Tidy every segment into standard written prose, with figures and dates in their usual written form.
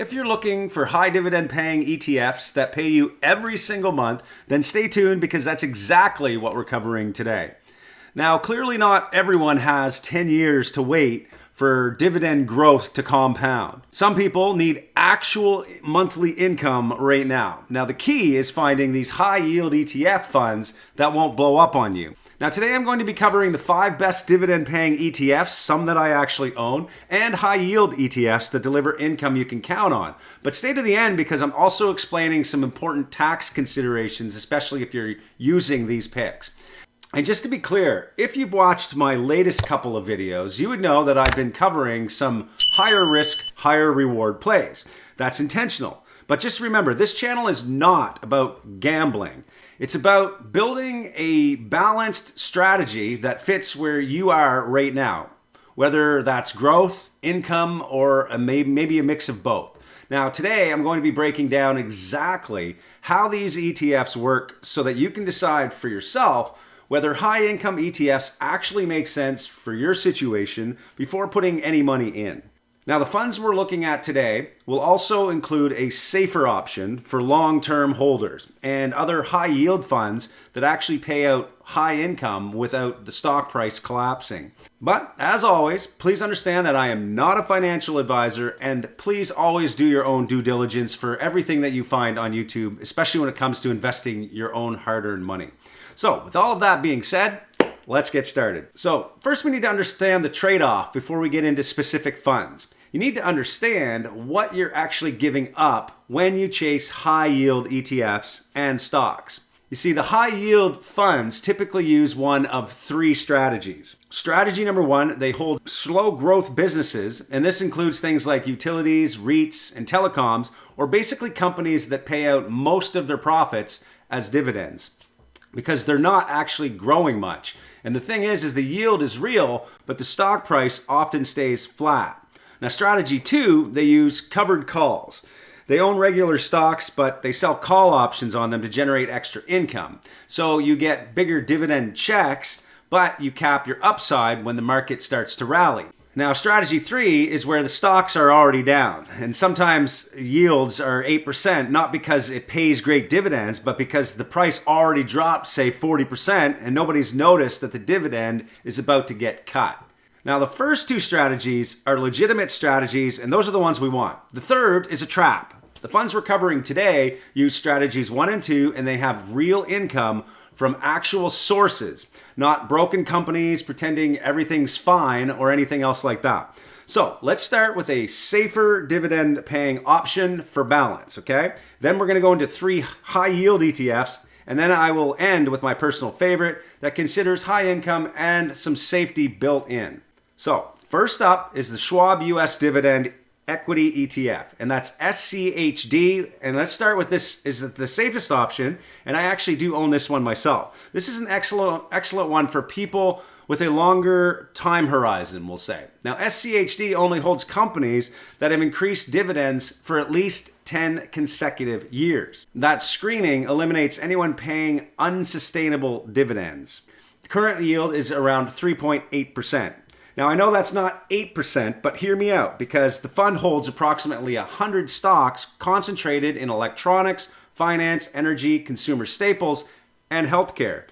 If you're looking for high dividend paying ETFs that pay you every single month, then stay tuned because that's exactly what we're covering today. Now, clearly not everyone has 10 years to wait for dividend growth to compound. Some people need actual monthly income right now. Now, the key is finding these high yield ETF funds that won't blow up on you. Now, today I'm going to be covering the 5 best dividend paying ETFs, some that I actually own, and high yield ETFs that deliver income you can count on. But stay to the end because I'm also explaining some important tax considerations, especially if you're using these picks. And just to be clear, if you've watched my latest couple of videos, you would know that I've been covering some higher risk, higher reward plays. That's intentional. But just remember, this channel is not about gambling. It's about building a balanced strategy that fits where you are right now, whether that's growth, income, or maybe a mix of both. Now, today I'm going to be breaking down exactly how these ETFs work so that you can decide for yourself whether high income ETFs actually make sense for your situation before putting any money in. Now, the funds we're looking at today will also include a safer option for long-term holders and other high-yield funds that actually pay out high income without the stock price collapsing. But as always, please understand that I am not a financial advisor, and please always do your own due diligence for everything that you find on YouTube, especially when it comes to investing your own hard-earned money. So, with all of that being said, let's get started. So, first we need to understand the trade-off before we get into specific funds. You need to understand what you're actually giving up when you chase high-yield ETFs and stocks. You see, the high-yield funds typically use one of 3 strategies. Strategy number 1, they hold slow-growth businesses, and this includes things like utilities, REITs, and telecoms, or basically companies that pay out most of their profits as dividends, because they're not actually growing much. And the thing is the yield is real, but the stock price often stays flat. Now, strategy 2, they use covered calls. They own regular stocks, but they sell call options on them to generate extra income. So you get bigger dividend checks, but you cap your upside when the market starts to rally. Now, strategy 3 is where the stocks are already down, and sometimes yields are 8%, not because it pays great dividends, but because the price already dropped, say 40%, and nobody's noticed that the dividend is about to get cut. Now, the first 2 strategies are legitimate strategies, and those are the ones we want. The third is a trap. The funds we're covering today use strategies 1 and 2, and they have real income from actual sources, not broken companies pretending everything's fine or anything else like that. So let's start with a safer dividend paying option for balance, okay? Then we're gonna go into 3 high yield ETFs, and then I will end with my personal favorite that considers high income and some safety built in. So first up is the Schwab US Dividend Equity ETF, and that's SCHD. And let's start with this is the safest option, and I actually do own this one myself. This is an excellent one for people with a longer time horizon, we'll say. Now, SCHD only holds companies that have increased dividends for at least 10 consecutive years. That screening eliminates anyone paying unsustainable dividends. The current yield is around 3.8%. Now, I know that's not 8%, but hear me out, because the fund holds approximately 100 stocks concentrated in electronics, finance, energy, consumer staples, and healthcare.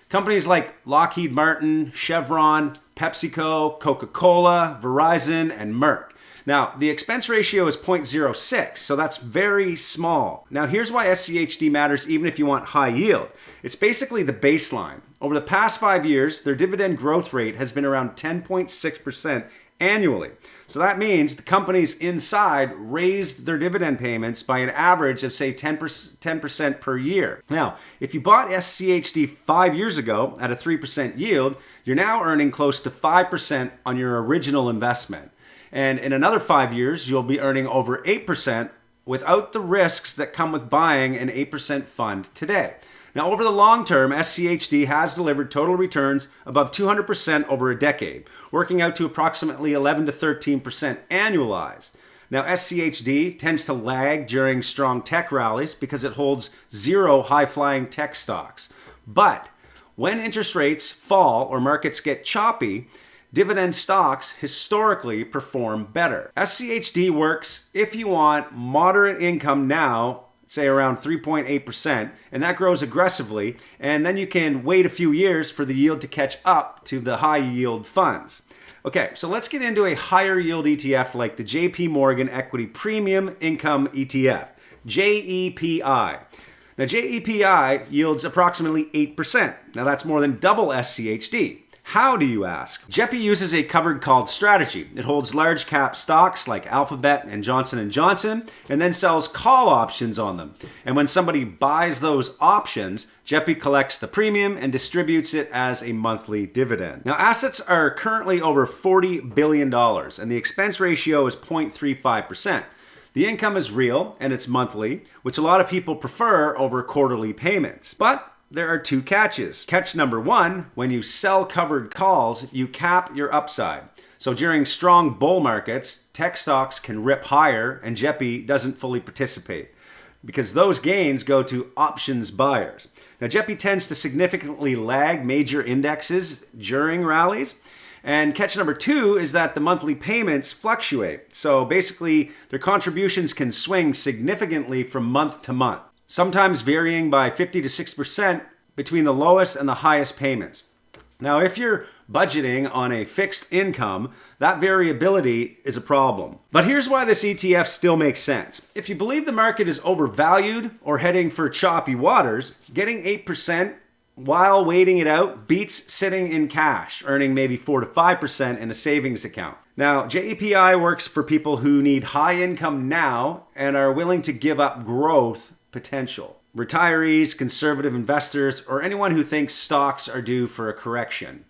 Companies like Lockheed Martin, Chevron, PepsiCo, Coca-Cola, Verizon, and Merck. Now, the expense ratio is 0.06, so that's very small. Now, here's why SCHD matters even if you want high yield. It's basically the baseline. Over the past 5 years, their dividend growth rate has been around 10.6% annually. So that means the companies inside raised their dividend payments by an average of, say, 10% per year. Now, if you bought SCHD 5 years ago at a 3% yield, you're now earning close to 5% on your original investment. And in another 5 years, you'll be earning over 8% without the risks that come with buying an 8% fund today. Now, over the long term, SCHD has delivered total returns above 200% over a decade, working out to approximately 11 to 13% annualized. Now, SCHD tends to lag during strong tech rallies because it holds 0 high-flying tech stocks. But when interest rates fall or markets get choppy, dividend stocks historically perform better. SCHD works if you want moderate income now, say around 3.8%, and that grows aggressively, and then you can wait a few years for the yield to catch up to the high yield funds. Okay, so let's get into a higher yield ETF like the JP Morgan Equity Premium Income ETF, JEPI. Now, JEPI yields approximately 8%. Now, that's more than double SCHD. How do you ask? JEPI uses a covered call strategy. It holds large cap stocks like Alphabet and Johnson & Johnson and then sells call options on them. And when somebody buys those options, JEPI collects the premium and distributes it as a monthly dividend. Now, assets are currently over $40 billion and the expense ratio is 0.35%. The income is real and it's monthly, which a lot of people prefer over quarterly payments. But there are two catches. Catch number one, when you sell covered calls, you cap your upside. So during strong bull markets, tech stocks can rip higher and JEPI doesn't fully participate because those gains go to options buyers. Now, JEPI tends to significantly lag major indexes during rallies. And catch number two is that the monthly payments fluctuate. So basically, their contributions can swing significantly from month to month, sometimes varying by 50 to 6% between the lowest and the highest payments. Now, if you're budgeting on a fixed income, that variability is a problem. But here's why this ETF still makes sense. If you believe the market is overvalued or heading for choppy waters, getting 8% while waiting it out beats sitting in cash, earning maybe 4 to 5% in a savings account. Now, JEPI works for people who need high income now and are willing to give up growth potential. Retirees, conservative investors, or anyone who thinks stocks are due for a correction.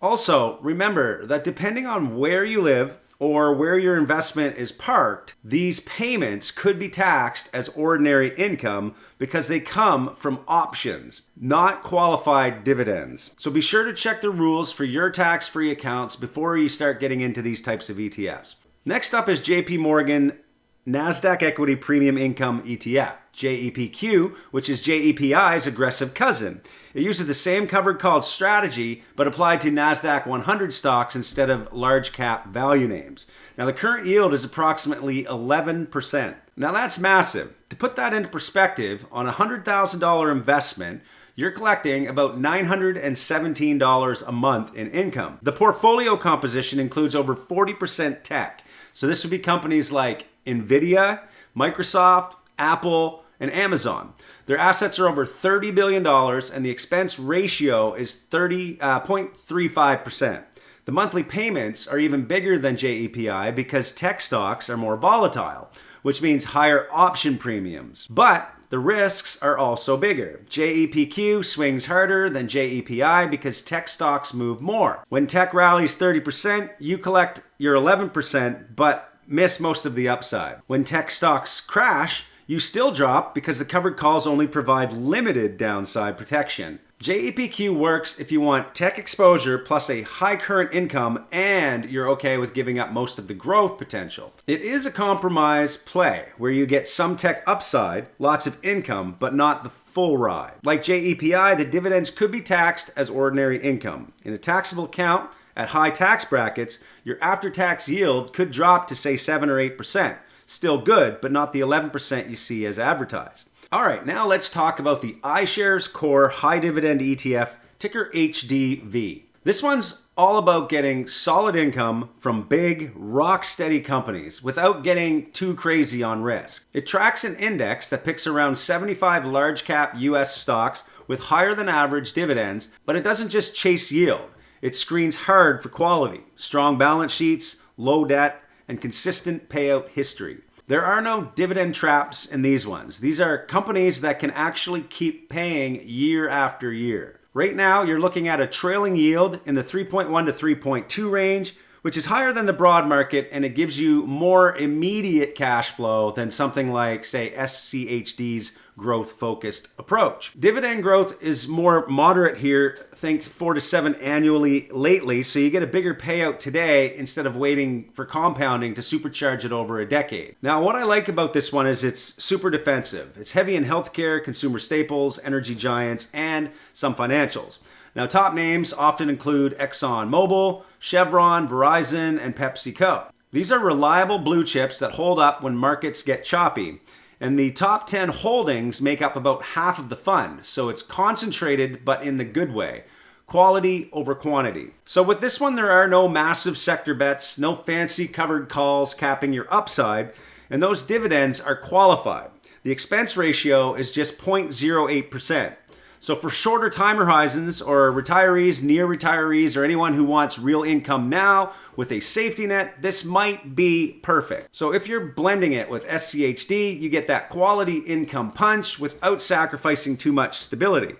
Also, remember that depending on where you live or where your investment is parked, these payments could be taxed as ordinary income because they come from options, not qualified dividends. So be sure to check the rules for your tax-free accounts before you start getting into these types of ETFs. Next up is JP Morgan NASDAQ Equity Premium Income ETF, JEPQ, which is JEPI's aggressive cousin. It uses the same covered call strategy, but applied to NASDAQ 100 stocks instead of large cap value names. Now, the current yield is approximately 11%. Now, that's massive. To put that into perspective, on a $100,000 investment, you're collecting about $917 a month in income. The portfolio composition includes over 40% tech. So this would be companies like Nvidia, Microsoft, Apple, and Amazon. Their assets are over $30 billion and the expense ratio is 0.35%. The monthly payments are even bigger than JEPI because tech stocks are more volatile, which means higher option premiums. But the risks are also bigger. JEPQ swings harder than JEPI because tech stocks move more. When tech rallies 30%, you collect your 11%, but miss most of the upside. When tech stocks crash, you still drop because the covered calls only provide limited downside protection. JEPQ works if you want tech exposure plus a high current income and you're okay with giving up most of the growth potential. It is a compromise play where you get some tech upside, lots of income, but not the full ride. Like JEPI, the dividends could be taxed as ordinary income. In a taxable account at high tax brackets, your after-tax yield could drop to say 7 or 8%. Still good, but not the 11% you see as advertised. All right, now let's talk about the iShares Core High Dividend ETF, ticker HDV. This one's all about getting solid income from big, rock-steady companies without getting too crazy on risk. It tracks an index that picks around 75 large-cap US stocks with higher than average dividends, but it doesn't just chase yield. It screens hard for quality, strong balance sheets, low debt, and consistent payout history. There are no dividend traps in these ones. These are companies that can actually keep paying year after year. Right now, you're looking at a trailing yield in the 3.1 to 3.2 range, which is higher than the broad market, and it gives you more immediate cash flow than something like, say, SCHD's growth-focused approach. Dividend growth is more moderate here, think 4 to 7 annually lately, so you get a bigger payout today instead of waiting for compounding to supercharge it over a decade. Now, what I like about this one is it's super defensive. It's heavy in healthcare, consumer staples, energy giants, and some financials. Now, top names often include ExxonMobil, Chevron, Verizon, and PepsiCo. These are reliable blue chips that hold up when markets get choppy. And the top 10 holdings make up about half of the fund. So it's concentrated, but in the good way. Quality over quantity. So with this one, there are no massive sector bets, no fancy covered calls capping your upside, and those dividends are qualified. The expense ratio is just 0.08%. So for shorter time horizons or retirees, near retirees, or anyone who wants real income now with a safety net, this might be perfect. So if you're blending it with SCHD, you get that quality income punch without sacrificing too much stability.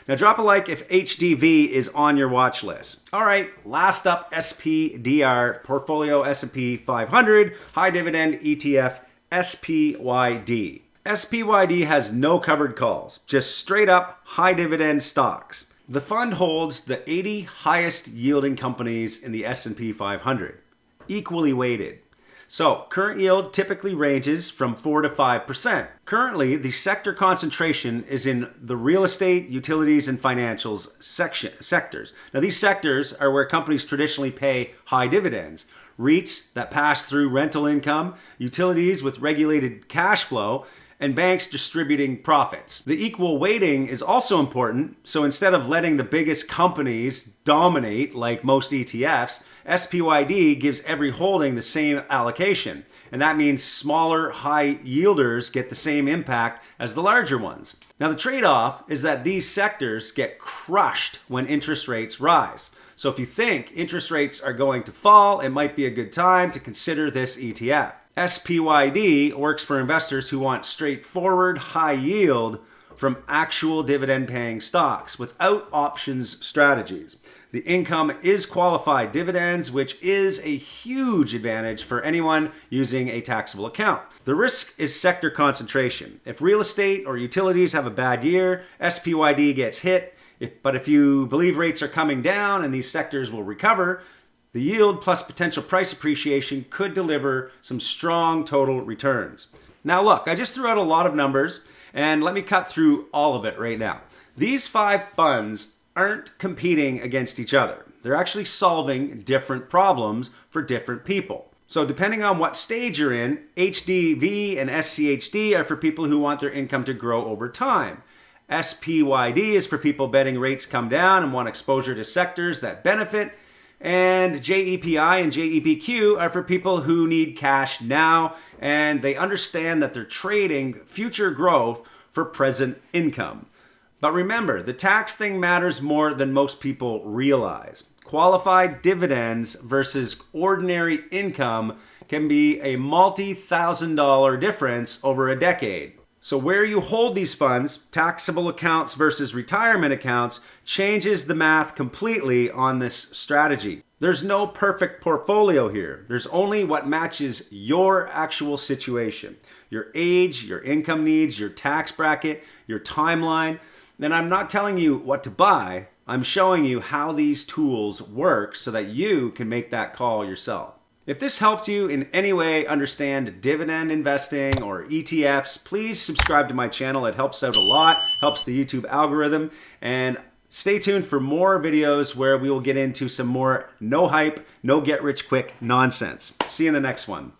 Now drop a like if HDV is on your watch list. All right, last up, SPDR, Portfolio S&P 500, High Dividend ETF, SPYD. SPYD has no covered calls, just straight up high dividend stocks. The fund holds the 80 highest yielding companies in the S&P 500, equally weighted. So current yield typically ranges from 4 to 5%. Currently, the sector concentration is in the real estate, utilities, and financials sectors. Now these sectors are where companies traditionally pay high dividends. REITs that pass through rental income, utilities with regulated cash flow, and banks distributing profits. The equal weighting is also important, so instead of letting the biggest companies dominate like most ETFs, SPYD gives every holding the same allocation, and that means smaller high yielders get the same impact as the larger ones. Now the trade-off is that these sectors get crushed when interest rates rise. So if you think interest rates are going to fall, it might be a good time to consider this ETF. SPYD works for investors who want straightforward high yield from actual dividend paying stocks without options strategies. The income is qualified dividends, which is a huge advantage for anyone using a taxable account. The risk is sector concentration. If real estate or utilities have a bad year, SPYD gets hit. But if you believe rates are coming down and these sectors will recover, the yield plus potential price appreciation could deliver some strong total returns. Now look, I just threw out a lot of numbers, and let me cut through all of it right now. These 5 funds aren't competing against each other. They're actually solving different problems for different people. So depending on what stage you're in, HDV and SCHD are for people who want their income to grow over time. SPYD is for people betting rates come down and want exposure to sectors that benefit. And JEPI and JEPQ are for people who need cash now and they understand that they're trading future growth for present income. But remember, the tax thing matters more than most people realize. Qualified dividends versus ordinary income can be a multi-thousand-dollar difference over a decade. So where you hold these funds, taxable accounts versus retirement accounts, changes the math completely on this strategy. There's no perfect portfolio here. There's only what matches your actual situation, your age, your income needs, your tax bracket, your timeline. And I'm not telling you what to buy. I'm showing you how these tools work so that you can make that call yourself. If this helped you in any way understand dividend investing or ETFs, please subscribe to my channel. It helps out a lot, helps the YouTube algorithm, and stay tuned for more videos where we will get into some more no hype, no get rich quick nonsense. See you in the next one.